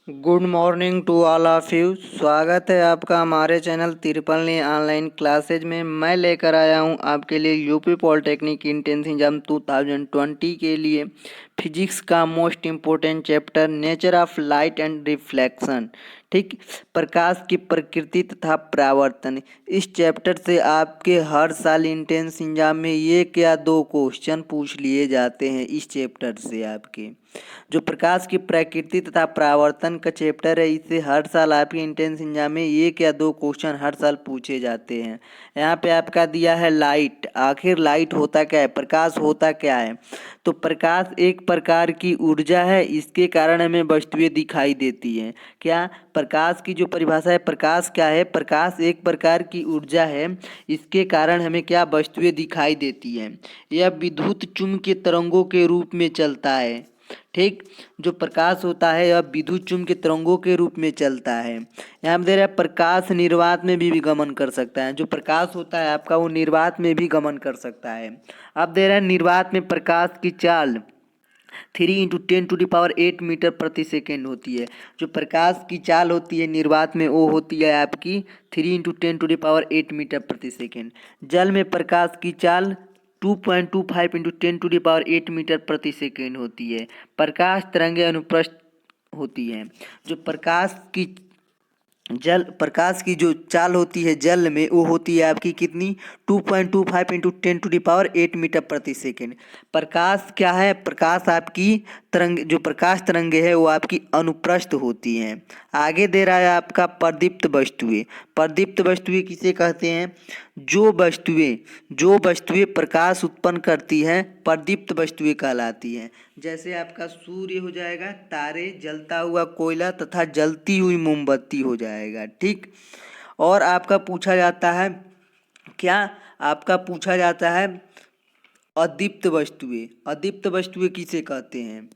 Good morning to all of you. स्वागत है आपका हमारे चैनल तिरपलनी ऑनलाइन क्लासेज में। मैं लेकर आया हूं आपके लिए यूपी पॉलिटेक्निक इंट्रेंस एग्जाम 2020 के लिए फिजिक्स का most important chapter nature of light and reflection. ठीक, प्रकाश की प्रकृति तथा परावर्तन। इस चैप्टर से आपके हर साल इंट्रेंस एग्जाम में एक या दो क्वेश्चन पूछ लिए जाते हैं। इस चैप्टर से आपके जो प्रकाश की प्रकृति तथा परावर्तन का चैप्टर है, इससे हर साल आपके एंट्रेंस एग्जाम में एक या दो क्वेश्चन हर साल पूछे जाते हैं। यहाँ पे आपका दिया है लाइट। आखिर लाइट होता क्या है, प्रकाश होता क्या है? तो प्रकाश एक प्रकार की ऊर्जा है, इसके कारण हमें वस्तुएं दिखाई देती हैं। क्या प्रकाश की जो परिभाषा है, प्रकाश क्या है? प्रकाश एक प्रकार की ऊर्जा है, इसके कारण हमें क्या वस्तुएं दिखाई देती हैं। यह विद्युत चुम्बकीय तरंगों के रूप में चलता है। ठीक, जो प्रकाश होता है यह विद्युत चुम्बकीय तरंगों के रूप में चलता है। यहाँ पे दे रहा है प्रकाश निर्वात में भी गमन कर सकता है। जो प्रकाश होता है आपका वो निर्वात में भी गमन कर सकता है। अब दे रहा है निर्वात में प्रकाश की चाल 3 × 10⁸ मीटर प्रति सेकेंड होती है। जो प्रकाश की चाल होती है निर्वात में वो होती है आपकी 3 × 10⁸ मीटर प्रति सेकेंड। जल में प्रकाश की चाल 2.25 × 10⁸ मीटर प्रति सेकेंड होती है। प्रकाश तरंगें अनुप्रस्थ होती हैं। जो प्रकाश की जो चाल होती है जल में वो होती है आपकी कितनी, 2.25 × 10⁸ मीटर प्रति सेकेंड। प्रकाश क्या है, प्रकाश आपकी तरंग, जो प्रकाश तरंगे है वो आपकी अनुप्रस्थ होती हैं। आगे दे रहा है आपका प्रदीप्त वस्तुएं। प्रदीप्त वस्तुएं किसे कहते हैं? जो वस्तुएं प्रकाश उत्पन्न करती हैं प्रदीप्त वस्तुएं कहलाती हैं। जैसे आपका सूर्य हो जाएगा, तारे, जलता हुआ कोयला तथा जलती हुई मोमबत्ती हो जाएगा। ठीक, और आपका पूछा जाता है क्या, आपका पूछा जाता है अदीप्त वस्तुएं। अदीप्त वस्तुएं किसे कहते हैं?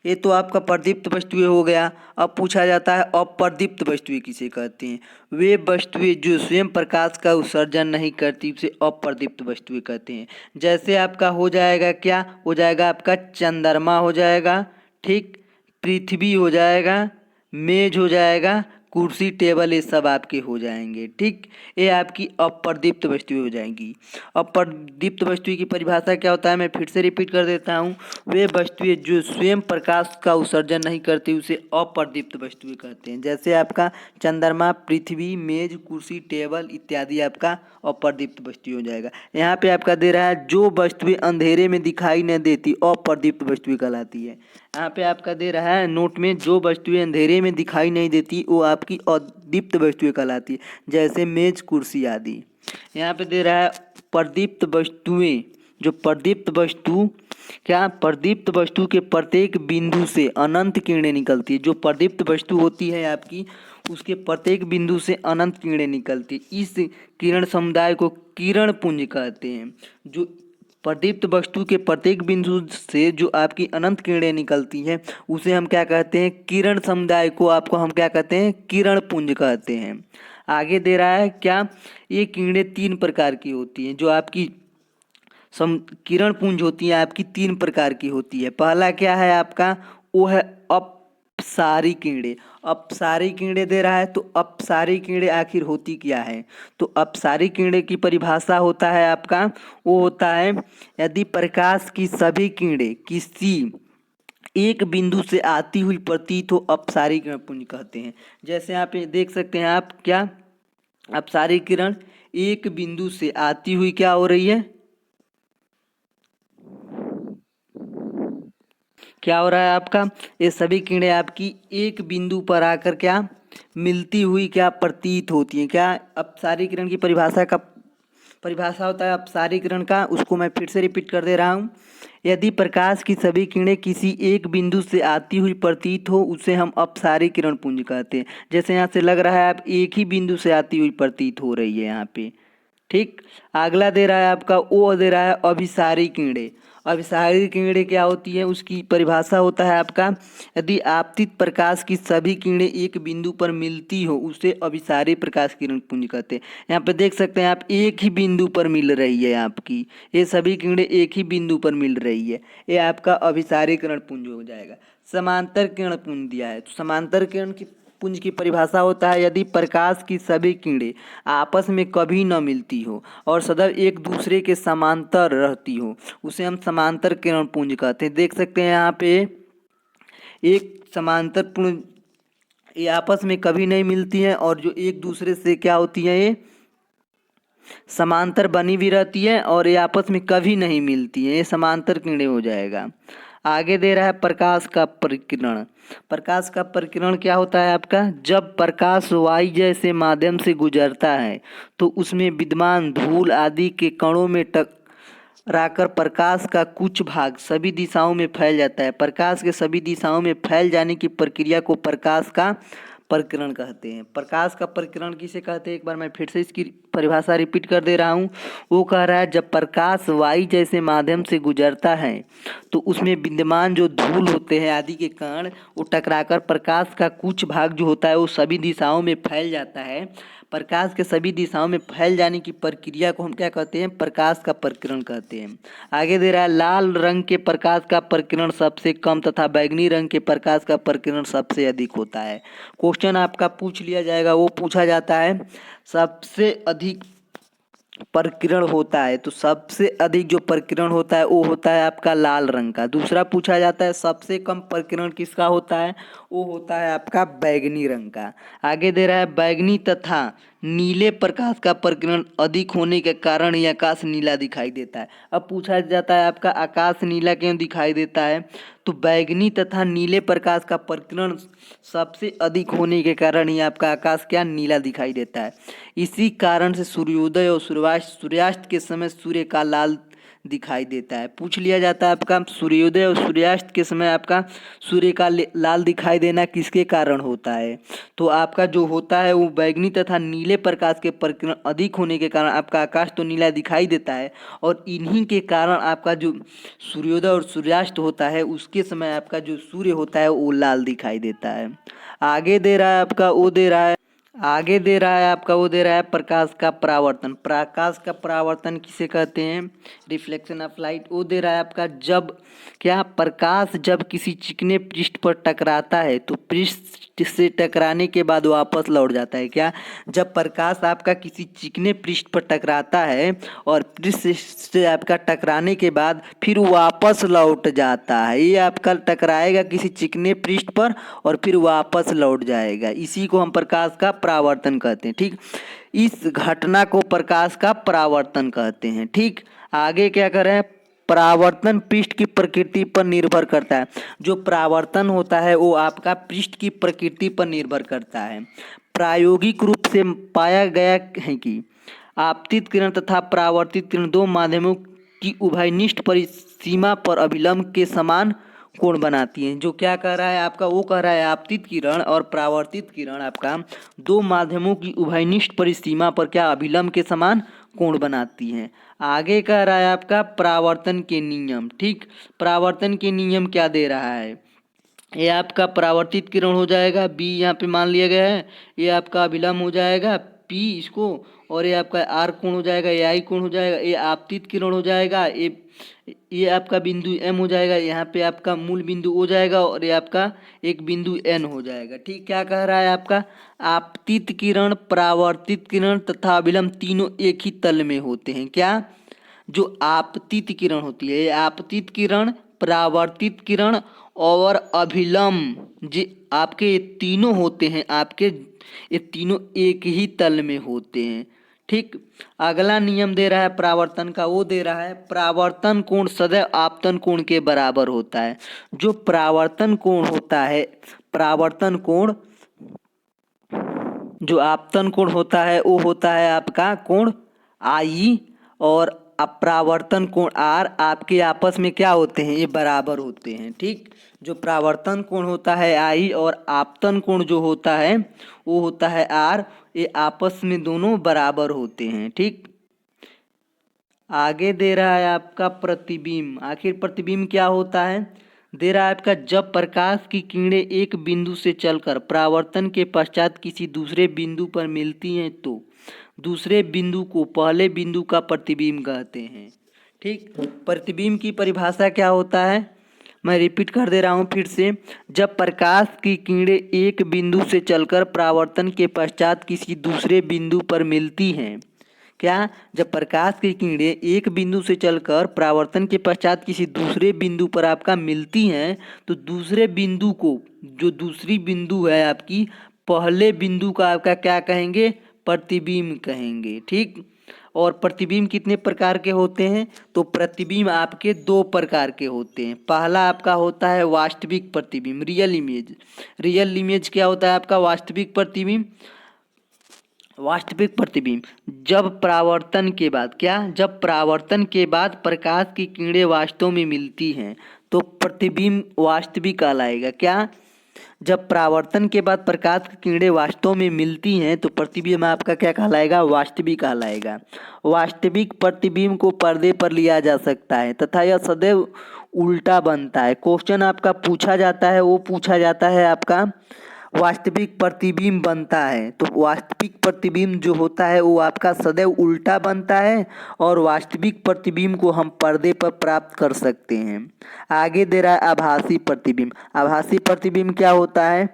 ये तो आपका प्रदीप्त वस्तुएं हो गया। अब पूछा जाता है अप्रदीप्त वस्तुएं किसे कहते हैं? वे वस्तुएं जो स्वयं प्रकाश का उत्सर्जन नहीं करती उसे अप्रदीप्त वस्तुएं कहते हैं। जैसे आपका हो जाएगा क्या, हो जाएगा आपका चंद्रमा हो जाएगा, ठीक, पृथ्वी हो जाएगा, मेज हो जाएगा, कुर्सी, टेबल, ये सब आपके हो जाएंगे। ठीक, ये आपकी अप्रदीप्त वस्तुएं हो जाएंगी। अप्रदीप्त वस्तु की परिभाषा क्या होता है, मैं फिर से रिपीट कर देता हूँ। वे वस्तुएं जो स्वयं प्रकाश का उत्सर्जन नहीं करती उसे अप्रदीप्त वस्तुएं कहते हैं। जैसे आपका चंद्रमा, पृथ्वी, मेज, कुर्सी, टेबल इत्यादि आपका अप्रदीप्त वस्तु हो जाएगा। यहाँ पे आपका दे रहा है जो वस्तुएं अंधेरे में दिखाई न देती अप्रदीप्त वस्तुएं कहलाती है। यहाँ पे आपका दे रहा है नोट में, जो वस्तुएं अंधेरे में दिखाई नहीं देती वो आपकी अदीप्त वस्तुएं कहलाती है। जैसे मेज, कुर्सी आदि। यहाँ पे दे रहा है प्रदीप्त वस्तुएं। जो प्रदीप्त वस्तु क्या, प्रदीप्त वस्तु के प्रत्येक बिंदु से अनंत किरणें निकलती है। जो प्रदीप्त वस्तु होती है आपकी, उसके प्रत्येक बिंदु से अनंत किरणें निकलती है। इस किरण समुदाय को किरण पुंज कहते हैं। जो प्रदीप्त वस्तु के प्रत्येक बिंदु से जो आपकी अनंत किरणें निकलती हैं उसे हम क्या कहते हैं, किरण समुदाय को आपको हम क्या कहते हैं, किरण पुंज कहते हैं। आगे दे रहा है क्या, ये किरणें 3 प्रकार की होती हैं। जो आपकी किरण पुंज होती है आपकी 3 प्रकार की होती है। पहला क्या है आपका, वो है अपसारी किरणें। अपसारी किरणें दे रहा है, तो अपसारी किरणें आखिर होती क्या है? तो अपसारी किरणें की परिभाषा होता है आपका, वो होता है यदि प्रकाश की सभी किरणें किसी एक बिंदु से आती हुई प्रतीत हो, अपसारी किरण पुंज कहते हैं। जैसे यहाँ पे देख सकते हैं आप, क्या अपसारी किरण एक बिंदु से आती हुई क्या हो रही है, क्या हो रहा है आपका, ये सभी किरणें आपकी एक बिंदु पर आकर क्या मिलती हुई क्या प्रतीत होती हैं। क्या अपसारी किरण की परिभाषा होता है अपसारी किरण का, उसको मैं फिर से रिपीट कर दे रहा हूँ। यदि प्रकाश की सभी किरणें किसी एक बिंदु से आती हुई प्रतीत हो उसे हम अपसारी किरण पुंज कहते हैं। जैसे यहाँ से लग रहा है आप एक ही बिंदु से आती हुई प्रतीत हो रही है यहाँ पे। ठीक, अगला दे रहा है आपका, वो दे रहा है अभिसारी किरणें। अभिसारी किरणें क्या होती है, उसकी परिभाषा होता है आपका, यदि आपतित प्रकाश की सभी किरणें एक बिंदु पर मिलती हो उसे अभिसारी प्रकाश किरण पुंज कहते हैं। यहाँ पे देख सकते हैं आप, एक ही बिंदु पर मिल रही है आपकी, ये सभी किरणें एक ही बिंदु पर मिल रही है, ये आपका अभिसारी किरण पुंज हो जाएगा। समांतर किरण पुंज दिया है। तो समांतर किरण की पुंज की परिभाषा होता है यदि प्रकाश की सभी किरणें आपस में कभी न मिलती हो और सदैव एक दूसरे के समांतर रहती हो, उसे हम समांतर किरण पुंज कहते हैं। देख सकते हैं यहाँ पे एक समांतर पुंज, ये आपस में कभी नहीं मिलती हैं और जो एक दूसरे से क्या होती है, ये समांतर बनी भी रहती है और ये आपस में कभी नहीं मिलती है, ये समांतर किरणें हो जाएगा। आगे दे रहा है प्रकाश का परिकिरण। प्रकाश का परिकिरण क्या होता है आपका, जब प्रकाश वायु जैसे माध्यम से गुजरता है तो उसमें विद्यमान धूल आदि के कणों में टकराकर प्रकाश का कुछ भाग सभी दिशाओं में फैल जाता है। प्रकाश के सभी दिशाओं में फैल जाने की प्रक्रिया को प्रकाश का परिकिरण कहते हैं। प्रकाश का परिकिरण किसे कहते हैं, एक बार मैं फिर से इसकी परिभाषा रिपीट कर दे रहा हूँ। वो कह रहा है जब प्रकाश वायु जैसे माध्यम से गुजरता है तो उसमें विद्यमान जो धूल होते हैं आदि के कण वो टकराकर प्रकाश का कुछ भाग जो होता है वो सभी दिशाओं में फैल जाता है। प्रकाश के सभी दिशाओं में फैल जाने की प्रक्रिया को हम क्या कहते हैं, प्रकाश का परिकिरण कहते हैं। आगे दे रहा है लाल रंग के प्रकाश का परिकिरण सबसे कम तथा बैंगनी रंग के प्रकाश का परिकिरण सबसे अधिक होता है। क्वेश्चन आपका पूछ लिया जाएगा, वो पूछा जाता है सबसे अधिक प्रकीर्ण होता है, तो सबसे अधिक जो प्रकीर्ण होता है वो होता है आपका लाल रंग का। दूसरा पूछा जाता है सबसे कम प्रकीर्ण किसका होता है, वो होता है आपका बैगनी रंग का। आगे दे रहा है बैगनी तथा नीले प्रकाश का प्रकीर्ण अधिक होने के कारण ये आकाश नीला दिखाई देता है। अब पूछा जाता है आपका आकाश नीला क्यों दिखाई देता है, तो बैगनी तथा नीले प्रकाश का प्रकीर्ण सबसे अधिक होने के कारण ही आपका आकाश क्या नीला दिखाई देता है। इसी कारण से सूर्योदय और सूर्यास्त के समय सूर्य का लाल दिखाई देता है। पूछ लिया जाता है आपका सूर्योदय और सूर्यास्त के समय आपका सूर्य का लाल दिखाई देना किसके कारण होता है, तो आपका जो होता है वो बैगनी तथा नीले प्रकाश के प्रकीर्ण अधिक होने के कारण आपका आकाश तो नीला दिखाई देता है और इन्हीं के कारण आपका जो सूर्योदय और सूर्यास्त होता है उसके समय आपका जो सूर्य होता है वो लाल दिखाई देता है। आगे दे रहा है आपका वो दे रहा है आगे दे रहा है आपका वो दे रहा है प्रकाश का परावर्तन। प्रकाश का परावर्तन किसे कहते हैं, रिफ्लेक्शन ऑफ लाइट। वो दे रहा है आपका जब क्या प्रकाश जब किसी चिकने पृष्ठ पर टकराता है तो पृष्ठ से टकराने के बाद वापस लौट जाता है। क्या, जब प्रकाश आपका किसी चिकने पृष्ठ पर टकराता है और पृष्ठ से आपका टकराने के बाद फिर वापस लौट जाता है, ये आपका टकराएगा किसी चिकने पृष्ठ पर और फिर वापस लौट जाएगा, इसी को हम प्रकाश का परावर्तन कहते हैं। ठीक, इस घटना को प्रकाश का परावर्तन कहते हैं। ठीक, आगे क्या करें, परावर्तन पृष्ठ की प्रकृति पर निर्भर करता है। जो परावर्तन होता है वो आपका पृष्ठ की प्रकृति पर निर्भर करता है। प्रायोगिक रूप से पाया गया है कि आपतित किरण तथा परावर्तित किरण दो माध्यमों की उभयनिष्ठ परिसीमा पर अभिलंब के समान कोण बनाती हैं। जो क्या कह रहा है आपका, वो कह रहा है आपतित किरण और परावर्तित किरण आपका दो माध्यमों की उभयनिष्ठ परिसीमा पर क्या अभिलंब के समान कोण बनाती हैं। आगे कह रहा है आपका परावर्तन के नियम। ठीक, परावर्तन के नियम क्या दे रहा है, ये आपका परावर्तित किरण हो जाएगा, बी यहाँ पे मान लिया गया है, ये आपका अभिलंब हो जाएगा पी इसको, और ये आपका आर कोण हो जाएगा, ये आई कोण हो जाएगा, ये आपतित किरण हो जाएगा, ये आपका बिंदु एम हो जाएगा, यहाँ पे आपका मूल बिंदु हो जाएगा और ये आपका एक बिंदु एन हो जाएगा। ठीक, क्या कह रहा है आपका आपतित किरण, परावर्तित किरण तथा अभिलंब तीनों एक ही तल में होते हैं। क्या, जो आपतित किरण होती है, आपतित किरण, परावर्तित किरण और अभिलंब जी आपके ये तीनों होते हैं, आपके ये तीनों एक ही तल में होते हैं। ठीक, अगला नियम दे रहा है परावर्तन का, वो दे रहा है परावर्तन कोण सदैव आपतन कोण के बराबर होता है। जो परावर्तन कोण होता है, परावर्तन कोण, जो आपतन कोण होता है वो होता है आपका कोण आई और अपरावर्तन कोण आर, आपके आपस में क्या होते हैं, ये बराबर होते हैं। ठीक, जो परावर्तन कोण होता है आई और आपतन कोण जो होता है वो होता है आर, ये आपस में दोनों बराबर होते हैं। ठीक, आगे दे रहा है आपका प्रतिबिंब। आखिर प्रतिबिंब क्या होता है, दे रहा है आपका जब प्रकाश की किरणें एक बिंदु से चलकर परावर्तन के पश्चात किसी दूसरे बिंदु पर मिलती हैं तो दूसरे बिंदु को पहले बिंदु का प्रतिबिंब कहते हैं। ठीक, प्रतिबिंब की परिभाषा क्या होता है, मैं रिपीट कर दे रहा हूँ फिर से। जब प्रकाश की किरणें एक बिंदु से चलकर परावर्तन के पश्चात किसी दूसरे बिंदु पर मिलती हैं, क्या, जब प्रकाश की किरणें एक बिंदु से चलकर परावर्तन के पश्चात किसी दूसरे बिंदु पर आपका मिलती हैं, तो दूसरे बिंदु को, जो दूसरी बिंदु है आपकी, पहले बिंदु का आपका क्या कहेंगे, प्रतिबिंब कहेंगे। ठीक। और प्रतिबिंब कितने प्रकार के होते हैं, तो प्रतिबिंब आपके दो प्रकार के होते हैं। पहला आपका होता है वास्तविक प्रतिबिंब, रियल इमेज। रियल इमेज क्या होता है आपका, वास्तविक प्रतिबिंब। वास्तविक प्रतिबिंब जब परावर्तन के बाद, क्या, जब परावर्तन के बाद प्रकाश की किरणें वास्तव में मिलती हैं तो प्रतिबिंब वास्तविक कहलाएगा। क्या, जब परावर्तन के बाद प्रकाश की किरणें वास्तव में मिलती हैं तो प्रतिबिंब आपका क्या कहलाएगा, वास्तविक कहलाएगा। वास्तविक प्रतिबिंब को पर्दे पर लिया जा सकता है तथा यह सदैव उल्टा बनता है। क्वेश्चन आपका पूछा जाता है, वो पूछा जाता है आपका वास्तविक प्रतिबिंब बनता है, तो वास्तविक प्रतिबिंब जो होता है वो आपका सदैव उल्टा बनता है और वास्तविक प्रतिबिंब को हम पर्दे पर प्राप्त कर सकते हैं। आगे दे रहा है आभासी प्रतिबिंब। आभासी प्रतिबिंब क्या होता है,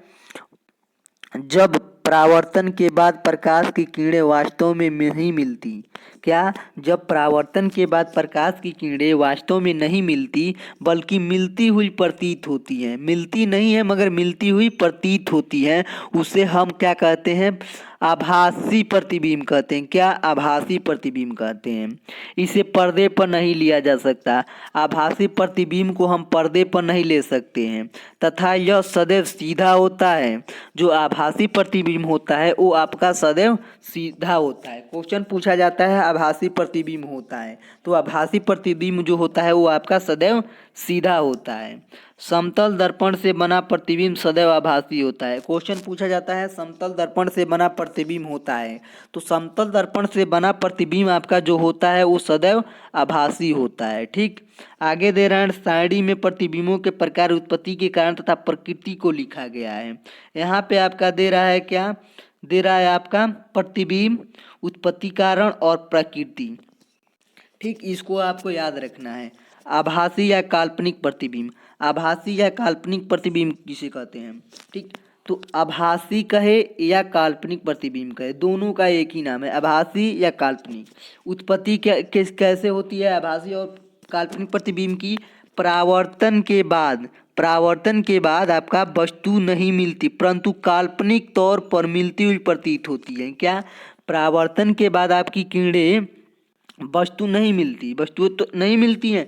जब परावर्तन के बाद प्रकाश की किरणें वास्तव में नहीं मिलती। क्या, जब परावर्तन के बाद प्रकाश की किरणें वास्तव में नहीं मिलती बल्कि मिलती हुई प्रतीत होती हैं, मिलती नहीं है मगर मिलती हुई प्रतीत होती हैं, उसे हम क्या कहते हैं, आभासी प्रतिबिंब कहते हैं। क्या, आभासी प्रतिबिंब कहते हैं। इसे पर्दे पर नहीं लिया जा सकता। आभासी प्रतिबिंब को हम पर्दे पर नहीं ले सकते हैं तथा यह सदैव सीधा होता है। जो आभासी प्रतिबिंब होता है वो आपका सदैव सीधा होता है। क्वेश्चन पूछा जाता है आभासी प्रतिबिंब होता है, तो आभासी प्रतिबिंब जो होता है वो आपका सदैव सीधा होता है। समतल दर्पण से बना प्रतिबिंब सदैव आभासी होता है। क्वेश्चन पूछा जाता है समतल दर्पण से बना प्रतिबिंब होता है, तो समतल दर्पण से बना प्रतिबिंब आपका जो होता है वो सदैव आभासी होता है। ठीक। आगे दे रहे हैं सारणी में प्रतिबिंबों के प्रकार, उत्पत्ति के कारण तथा प्रकृति को लिखा गया है। यहाँ पे आपका दे रहा है, क्या दे रहा है आपका, प्रतिबिंब, उत्पत्ति कारण और प्रकृति। ठीक, इसको आपको याद रखना है। आभासी या काल्पनिक प्रतिबिंब, आभासी या काल्पनिक प्रतिबिंब किसे कहते हैं। ठीक, तो आभासी कहे या काल्पनिक प्रतिबिंब कहे, दोनों का एक ही नाम है, आभासी या काल्पनिक। उत्पत्ति कैसे होती है आभासी और काल्पनिक प्रतिबिंब की, परावर्तन के बाद आपका वस्तु नहीं मिलती परंतु काल्पनिक तौर पर मिलती हुई प्रतीत होती है। क्या, परावर्तन के बाद आपकी किरणें वस्तु नहीं मिलती, वस्तु तो नहीं मिलती हैं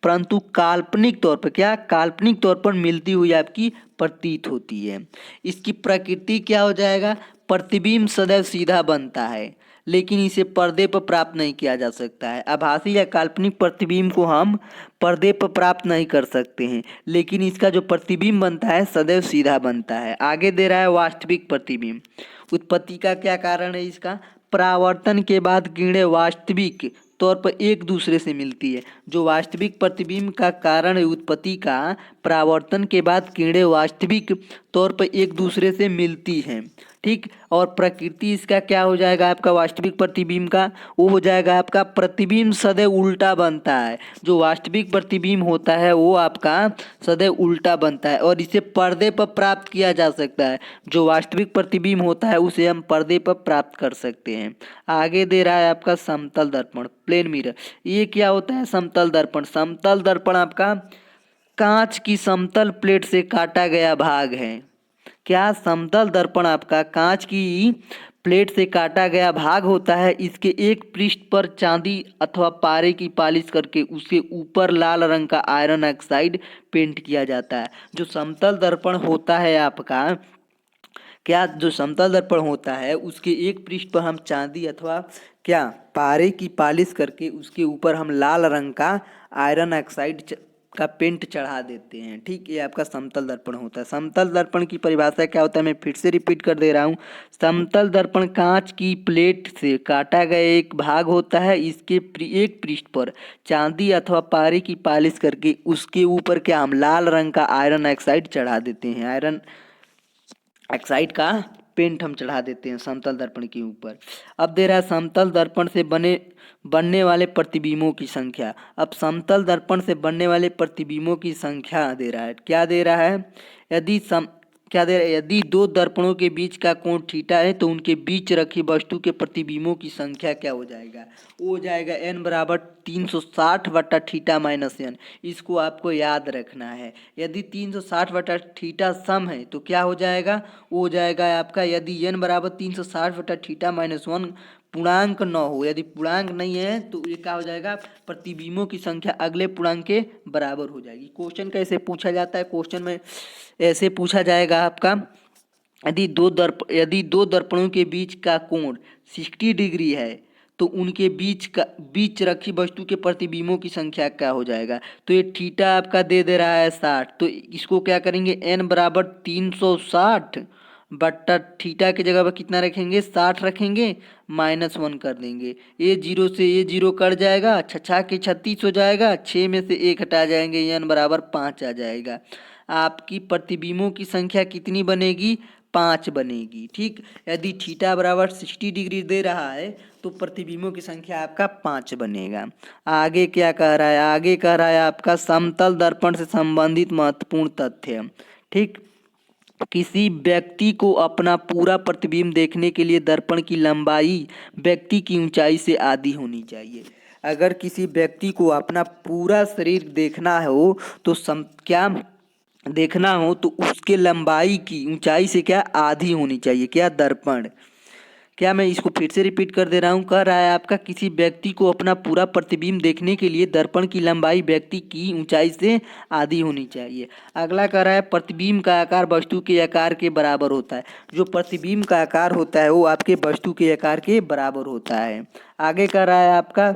परंतु काल्पनिक तौर पर, क्या, काल्पनिक तौर पर मिलती हुई आपकी प्रतीत होती है। इसकी प्रकृति क्या हो जाएगा, प्रतिबिंब सदैव सीधा बनता है लेकिन इसे पर्दे पर प्राप्त नहीं किया जा सकता है। आभासी या काल्पनिक प्रतिबिंब को हम पर्दे पर प्राप्त नहीं कर सकते हैं लेकिन इसका जो प्रतिबिंब बनता है सदैव सीधा बनता है। आगे दे रहा है वास्तविक प्रतिबिंब। उत्पत्ति का क्या कारण है इसका, परावर्तन के बाद किरणें वास्तविक तौर पर एक दूसरे से मिलती है। जो वास्तविक प्रतिबिंब का कारण है उत्पत्ति का, परावर्तन के बाद किरणें वास्तविक तौर पर एक दूसरे से मिलती हैं। ठीक, और प्रकृति इसका क्या हो जाएगा आपका वास्तविक प्रतिबिंब का, वो हो जाएगा आपका प्रतिबिंब सदैव उल्टा बनता है। जो वास्तविक प्रतिबिंब होता है वो आपका सदैव उल्टा बनता है और इसे पर्दे पर प्राप्त किया जा सकता है। जो वास्तविक प्रतिबिंब होता है उसे हम पर्दे पर प्राप्त कर सकते हैं। आगे दे रहा है आपका समतल दर्पण, प्लेन मिरर। ये क्या होता है समतल दर्पण, समतल दर्पण आपका कांच की समतल प्लेट से काटा गया भाग है। क्या, समतल दर्पण आपका कांच की प्लेट से काटा गया भाग होता है। इसके एक पृष्ठ पर चांदी अथवा पारे की पॉलिश करके उसके ऊपर लाल रंग का आयरन ऑक्साइड पेंट किया जाता है। जो समतल दर्पण होता है आपका, क्या, जो समतल दर्पण होता है उसके एक पृष्ठ पर हम चांदी अथवा क्या पारे की पॉलिश करके उसके ऊपर हम लाल रंग का आयरन ऑक्साइड का पेंट चढ़ा देते हैं। ठीक, ये आपका समतल दर्पण होता है। समतल दर्पण की परिभाषा क्या होता है, मैं फिर से रिपीट कर दे रहा हूँ। समतल दर्पण कांच की प्लेट से काटा गया एक भाग होता है। इसके एक पृष्ठ पर चांदी अथवा पारे की पॉलिश करके उसके ऊपर क्या हम लाल रंग का आयरन ऑक्साइड चढ़ा देते हैं। आयरन ऑक्साइड का पेंट हम चढ़ा देते हैं समतल दर्पण के ऊपर। अब दे रहा है समतल दर्पण से बनने वाले प्रतिबिंबों की संख्या। अब समतल दर्पण से बनने वाले प्रतिबिंबों की संख्या दे रहा है। क्या दे रहा है? यदि दो दर्पणों के बीच का कोण थीटा है तो उनके बीच रखी वस्तु के प्रतिबिंबों की संख्या क्या हो जाएगा? वो हो जाएगा n बराबर 360 बटा थीटा माइनस n। इसको आपको याद रखना है। यदि 360 बटा थीटा सम है तो क्या हो जाएगा? वो हो जाएगा आपका, यदि n बराबर 360 बटा थीटा माइनस 1 पूर्णांक न हो, यदि पूर्णांक नहीं है तो ये क्या हो जाएगा? प्रतिबिंबों की संख्या अगले पूर्णांक के बराबर हो जाएगी। क्वेश्चन कैसे पूछा जाता है? क्वेश्चन में ऐसे पूछा जाएगा आपका, यदि दो दर्पणों के बीच का कोण 60 डिग्री है तो उनके बीच रखी वस्तु के प्रतिबिंबों की संख्या क्या हो जाएगा? तो ये थीटा आपका दे रहा है 60, तो इसको क्या करेंगे? n बराबर 360 बट्टा थीटा की जगह पर कितना रखेंगे? 60 रखेंगे, -1 कर देंगे। ये जीरो से ये जीरो कट जाएगा, 6 के 36 हो जाएगा, 6 में से 1 हटा जाएंगे, n बराबर 5 आ जाएगा। आपकी प्रतिबिंबों की संख्या कितनी बनेगी? 5 बनेगी। ठीक, यदि थीटा बराबर 60 डिग्री दे रहा है तो प्रतिबिंबों की संख्या आपका 5 बनेगा। आगे क्या कह रहा है? आगे कह रहा है आपका समतल दर्पण से संबंधित महत्वपूर्ण तथ्य। ठीक, किसी व्यक्ति को अपना पूरा प्रतिबिंब देखने के लिए दर्पण की लंबाई व्यक्ति की ऊंचाई से आधी होनी चाहिए। अगर किसी व्यक्ति को अपना पूरा शरीर देखना हो तो उसके लंबाई की ऊंचाई से क्या आधी होनी चाहिए? क्या? दर्पण। क्या मैं इसको फिर से रिपीट कर दे रहा हूँ? कह रहा है आपका, किसी व्यक्ति को अपना पूरा प्रतिबिंब देखने के लिए दर्पण की लंबाई व्यक्ति की ऊंचाई से आधी होनी चाहिए। अगला कह रहा है प्रतिबिंब का आकार वस्तु के आकार के बराबर होता है। जो प्रतिबिंब का आकार होता है वो आपके वस्तु के आकार के बराबर होता है। आगे कह रहा है आपका,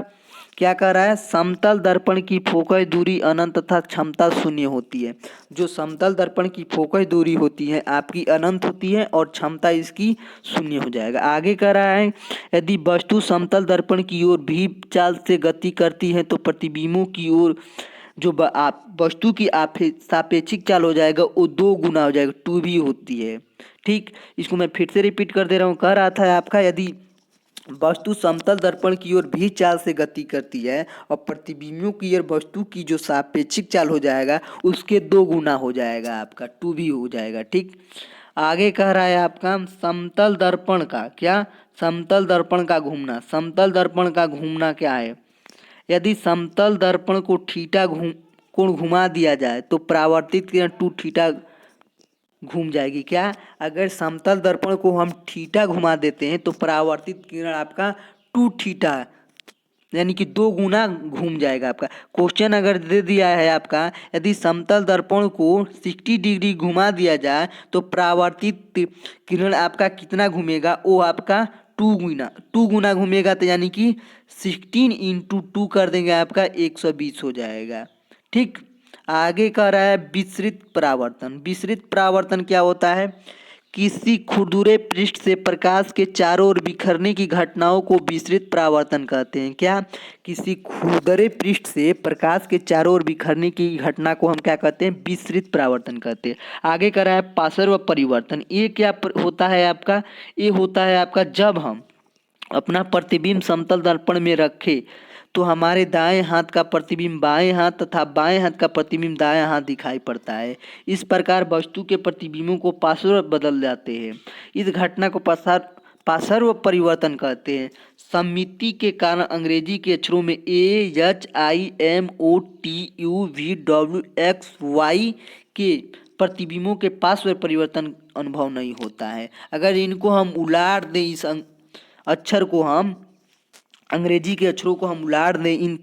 क्या कह रहा है? समतल दर्पण की फोकस दूरी अनंत तथा क्षमता शून्य होती है। जो समतल दर्पण की फोकस दूरी होती है आपकी अनंत होती है और क्षमता इसकी शून्य हो जाएगा। आगे कह रहा है, यदि वस्तु समतल दर्पण की ओर भी चाल से गति करती है तो प्रतिबिंबों की ओर जो वस्तु की सापेक्षिक चाल हो जाएगा वो 2 गुना हो जाएगा, 2v होती है। ठीक, इसको मैं फिर से रिपीट कर दे रहा हूँ। कह रहा था आपका, यदि वस्तु समतल दर्पण की ओर भी चाल से गति करती है और प्रतिबिंबों की ओर वस्तु की जो सापेक्षिक चाल हो जाएगा उसके 2 गुना हो जाएगा, आपका 2v हो जाएगा। ठीक, आगे कह रहा है आपका समतल दर्पण का क्या? समतल दर्पण का घूमना। समतल दर्पण का घूमना क्या है? यदि समतल दर्पण को थीटा कोण घुमा दिया जाए तो परावर्तित किरण 2 थीटा घूम जाएगी। क्या? अगर समतल दर्पण को हम थीटा घुमा देते हैं तो परावर्तित किरण आपका 2 थीटा यानी कि 2 गुना घूम जाएगा आपका। क्वेश्चन अगर दे दिया है आपका, यदि समतल दर्पण को 60 डिग्री घुमा दिया जाए तो परावर्तित किरण आपका कितना घूमेगा? वो आपका 2 गुना घूमेगा, तो यानी कि 16 × 2 कर देंगे, आपका 120 हो जाएगा। ठीक, आगे कह रहा है विसरित परावर्तन। विसरित परावर्तन क्या होता है? किसी खुरदुरे पृष्ठ से प्रकाश के चारों ओर बिखरने की घटनाओं को विसरित परावर्तन कहते हैं। क्या? किसी खुरदरे पृष्ठ से प्रकाश के चारों ओर बिखरने की घटना को हम क्या कहते हैं? विसरित परावर्तन कहते हैं। आगे कह रहा है पार्श्व परिवर्तन। ये क्या होता है आपका? ये होता है आपका, जब हम अपना प्रतिबिंब समतल दर्पण में रखें तो हमारे दाएं हाथ का प्रतिबिंब बाएं हाथ तथा बाएं हाथ का प्रतिबिंब दाएं हाथ दिखाई पड़ता है। इस प्रकार वस्तु के प्रतिबिंबों को पार्श्व बदल जाते हैं। इस घटना को पार्श्व परिवर्तन कहते हैं। सममिति के कारण अंग्रेजी के अक्षरों में AHIMOTUVWXY के प्रतिबिंबों के पार्श्व परिवर्तन अनुभव नहीं होता है। अगर इनको हम उलाट दें, इस अक्षर को हम अंग्रेजी के अक्षरों को हम उलाट दें इन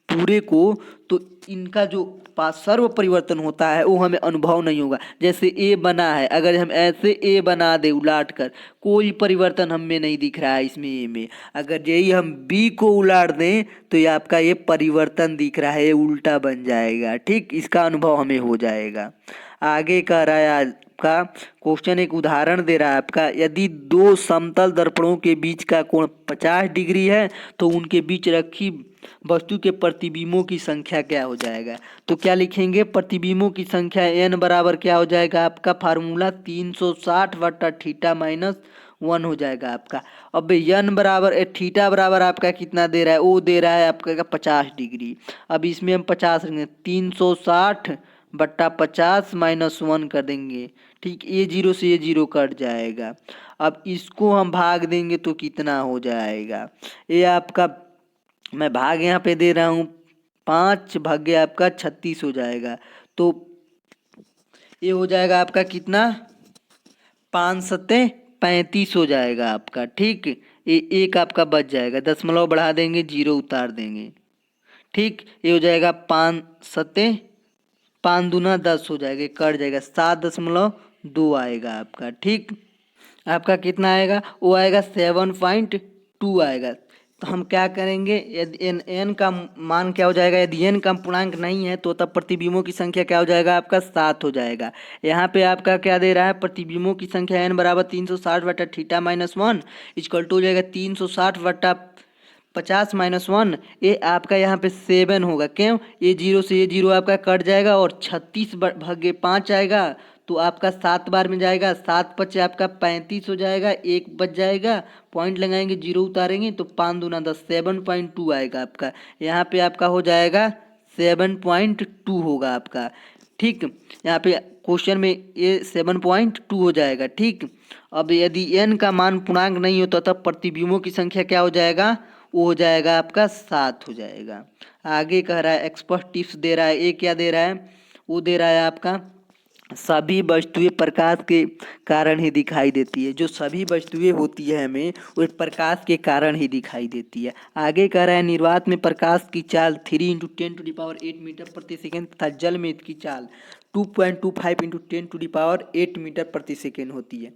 पूरे को, तो इनका जो पार्श्व परिवर्तन होता है वो हमें अनुभव नहीं होगा। जैसे ए बना है, अगर हम ऐसे ए बना दे उलाट कर, कोई परिवर्तन हमें नहीं दिख रहा है इसमें ए में। अगर यही हम बी को उलाट दें तो ये आपका ये परिवर्तन दिख रहा है, ये उल्टा बन जाएगा। ठीक, इसका अनुभव हमें हो जाएगा। आगे कह रहा है आपका क्वेश्चन, एक उदाहरण दे रहा है आपका, यदि 2 समतल दर्पणों के बीच का कोण 50 डिग्री है तो उनके बीच रखी वस्तु के प्रतिबिंबों की संख्या क्या हो जाएगा। तो क्या लिखेंगे, प्रतिबिंबों की संख्या n बराबर क्या हो जाएगा आपका, फार्मूला 360 बटा थीटा माइनस 1 हो जाएगा आपका। अब n बराबर थीटा बराबर आपका कितना दे रहा है, वो दे रहा है आपका 50 डिग्री। अब इसमें हम 50 रखेंगे, 360 बट्टा 50 माइनस 1 कर देंगे। ठीक, ये जीरो से ये जीरो कट जाएगा। अब इसको हम भाग देंगे तो कितना हो जाएगा, ये आपका मैं भाग यहाँ पे दे रहा हूँ, 5 भाग्य आपका 36 हो जाएगा। तो ये हो जाएगा आपका कितना, 5 सत्ते 35 हो जाएगा आपका। ठीक, ये एक आपका बच जाएगा, दशमलव बढ़ा देंगे, जीरो उतार देंगे। ठीक, ये हो जाएगा 5 सत्ते 5 दूना 10 हो जाएगा, कट जाएगा, 7.2 आएगा आपका। ठीक, आपका कितना आएगा, वो आएगा 7.2 आएगा। तो हम क्या करेंगे, यदि n का मान क्या हो जाएगा, यदि n का पूर्णांक नहीं है तो तब प्रतिबिंबों की संख्या क्या हो जाएगा आपका, 7 हो जाएगा। यहाँ पे आपका क्या दे रहा है, प्रतिबिंबों की संख्या n बराबर 360 बटा थीटा माइनस 1 इक्वल टू हो जाएगा 360 बटा 50 माइनस 1। ये आपका यहाँ पे 7 होगा, क्यों, ये जीरो से ये जीरो आपका कट जाएगा और 36 भागे 5 आएगा तो आपका 7 बार में जाएगा, 7 पचे आपका 35 हो जाएगा, एक बच जाएगा, पॉइंट लगाएंगे, जीरो उतारेंगे तो 5 दूना 10, 7.2 आएगा आपका। यहाँ पे आपका हो जाएगा 7.2 होगा आपका। ठीक, यहाँ पे क्वेश्चन में ये 7.2 हो जाएगा। ठीक, अब यदि n का मान पूर्णांक नहीं होता तब प्रतिबिंबों की संख्या क्या हो जाएगा, वो हो जाएगा आपका 7 हो जाएगा। आगे कह रहा है एक्सपर्ट टिप्स दे रहा है, ये क्या दे रहा है, वो दे रहा है आपका सभी वस्तुएं प्रकाश के कारण ही दिखाई देती है। जो सभी वस्तुएं होती है हमें वो प्रकाश के कारण ही दिखाई देती है। आगे कह रहा है निर्वात में प्रकाश की चाल 3 इंटू 10⁸ मीटर प्रति सेकेंड तथा जल में इसकी चाल 2.25 इंटू 10⁸ मीटर प्रति सेकेंड होती है।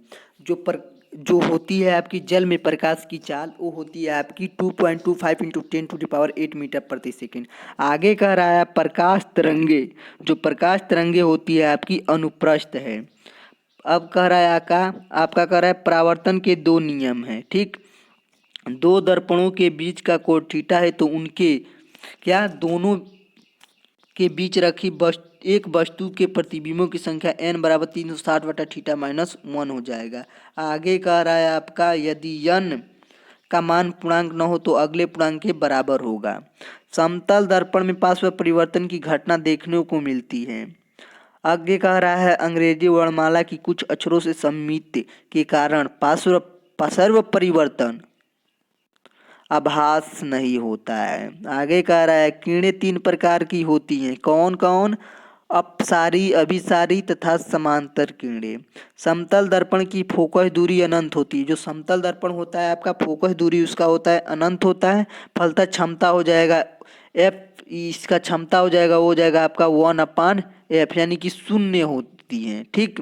जो होती है आपकी जल में प्रकाश की चाल वो होती है आपकी 2.25 इंटू 10⁸ मीटर प्रति सेकेंड। आगे कह रहा है प्रकाश तरंगे, जो प्रकाश तरंगे होती है आपकी अनुप्रस्थ है। अब कह रहा है आपका कह रहा है परावर्तन के दो नियम हैं। ठीक, दो दर्पणों के बीच का कोण थीटा है तो उनके क्या दोनों के बीच रखी एक वस्तु के प्रतिबिंबों की संख्या n बराबर 360 बटा थीटा माइनस 1 हो जाएगा। आगे कह रहा है आपका यदि n का मान पूर्णांक न हो तो अगले पूर्णांक के बराबर होगा। समतल दर्पण में पार्श्व परिवर्तन की घटना देखने को मिलती है। आगे कह रहा है अंग्रेजी वर्णमाला की कुछ अक्षरों से सम्मिलित के कारण पार्श्व परिवर्तन आभास नहीं होता है। आगे कह रहा है किरणें 3 प्रकार की होती हैं, कौन कौन, अपसारी, अभिसारी तथा समांतर किरणें। समतल दर्पण की फोकस दूरी अनंत होती है। जो समतल दर्पण होता है आपका फोकस दूरी उसका होता है अनंत होता है। फलतः क्षमता हो जाएगा एफ, इसका क्षमता हो जाएगा वो हो जाएगा आपका 1/f यानी कि 0 होती है। ठीक,